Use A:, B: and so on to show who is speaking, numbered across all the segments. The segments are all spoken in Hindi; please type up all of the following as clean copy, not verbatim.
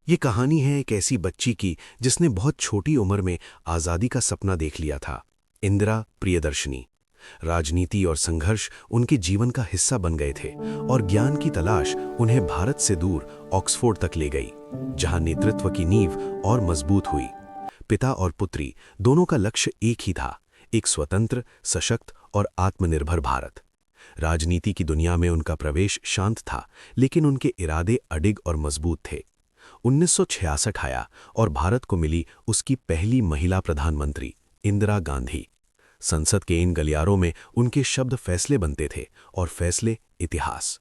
A: ये कहानी है एक ऐसी बच्ची की जिसने बहुत छोटी उम्र में आज़ादी का सपना देख लिया था। इंदिरा प्रियदर्शनी। राजनीति और संघर्ष उनके जीवन का हिस्सा बन गए थे और ज्ञान की तलाश उन्हें भारत से दूर ऑक्सफोर्ड तक ले गई, जहां नेतृत्व की नींव और मजबूत हुई। पिता और पुत्री दोनों का लक्ष्य एक ही था, एक स्वतंत्र, सशक्त और आत्मनिर्भर भारत। राजनीति की दुनिया में उनका प्रवेश शांत था, लेकिन उनके इरादे अडिग और मजबूत थे। 1966 आया और भारत को मिली उसकी पहली महिला प्रधानमंत्री इंदिरा गांधी। संसद के इन गलियारों में उनके शब्द फैसले बनते थे और फैसले इतिहास।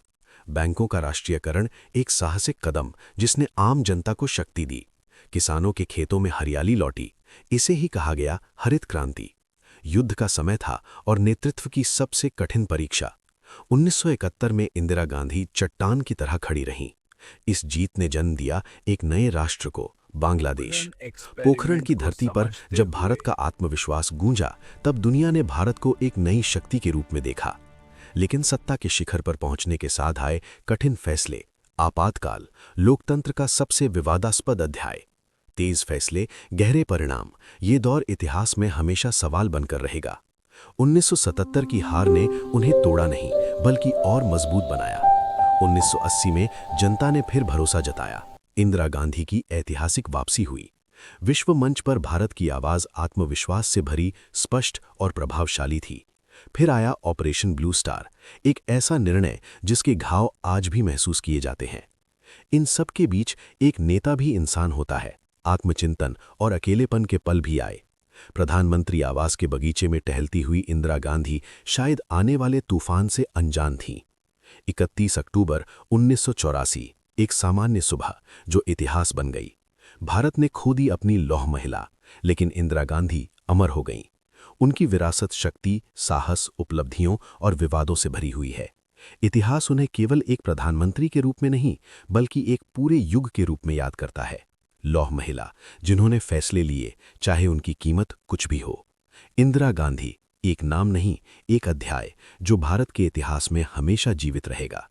A: बैंकों का राष्ट्रीयकरण एक साहसिक कदम जिसने आम जनता को शक्ति दी। किसानों के खेतों में हरियाली लौटी, इसे ही कहा गया हरित क्रांति। युद्ध का समय था और नेतृत्व की सबसे कठिन परीक्षा। 1971 में इंदिरा गांधी चट्टान की तरह खड़ी रहीं। इस जीत ने जन्म दिया एक नए राष्ट्र को, बांग्लादेश। पोखरण की धरती पर जब भारत का आत्मविश्वास गूंजा, तब दुनिया ने भारत को एक नई शक्ति के रूप में देखा। लेकिन सत्ता के शिखर पर पहुंचने के साथ आए कठिन फैसले, आपातकाल, लोकतंत्र का सबसे विवादास्पद अध्याय। तेज फैसले, गहरे परिणाम, ये दौर इतिहास में हमेशा सवाल बनकर रहेगा। 1977 की हार ने उन्हें तोड़ा नहीं, बल्कि और मजबूत बनाया। 1980 में जनता ने फिर भरोसा जताया। इंदिरा गांधी की ऐतिहासिक वापसी हुई। विश्व मंच पर भारत की आवाज आत्मविश्वास से भरी, स्पष्ट और प्रभावशाली थी। फिर आया ऑपरेशन ब्लू स्टार, एक ऐसा निर्णय जिसके घाव आज भी महसूस किए जाते हैं। इन सब के बीच एक नेता भी इंसान होता है। आत्मचिंतन और अकेलेपन के पल भी आए। प्रधानमंत्री आवास के बगीचे में टहलती हुई इंदिरा गांधी शायद आने वाले तूफान से अनजान थीं। 31 अक्टूबर 1984, एक सामान्य सुबह जो इतिहास बन गई। भारत ने खो दी अपनी लौह महिला, लेकिन इंदिरा गांधी अमर हो गईं। उनकी विरासत शक्ति, साहस, उपलब्धियों और विवादों से भरी हुई है। इतिहास उन्हें केवल एक प्रधानमंत्री के रूप में नहीं, बल्कि एक पूरे युग के रूप में याद करता है। लौह महिला, जिन्होंने फैसले लिए, चाहे उनकी कीमत कुछ भी हो। इंदिरा गांधी, एक नाम नहीं, एक अध्याय जो भारत के इतिहास में हमेशा जीवित रहेगा।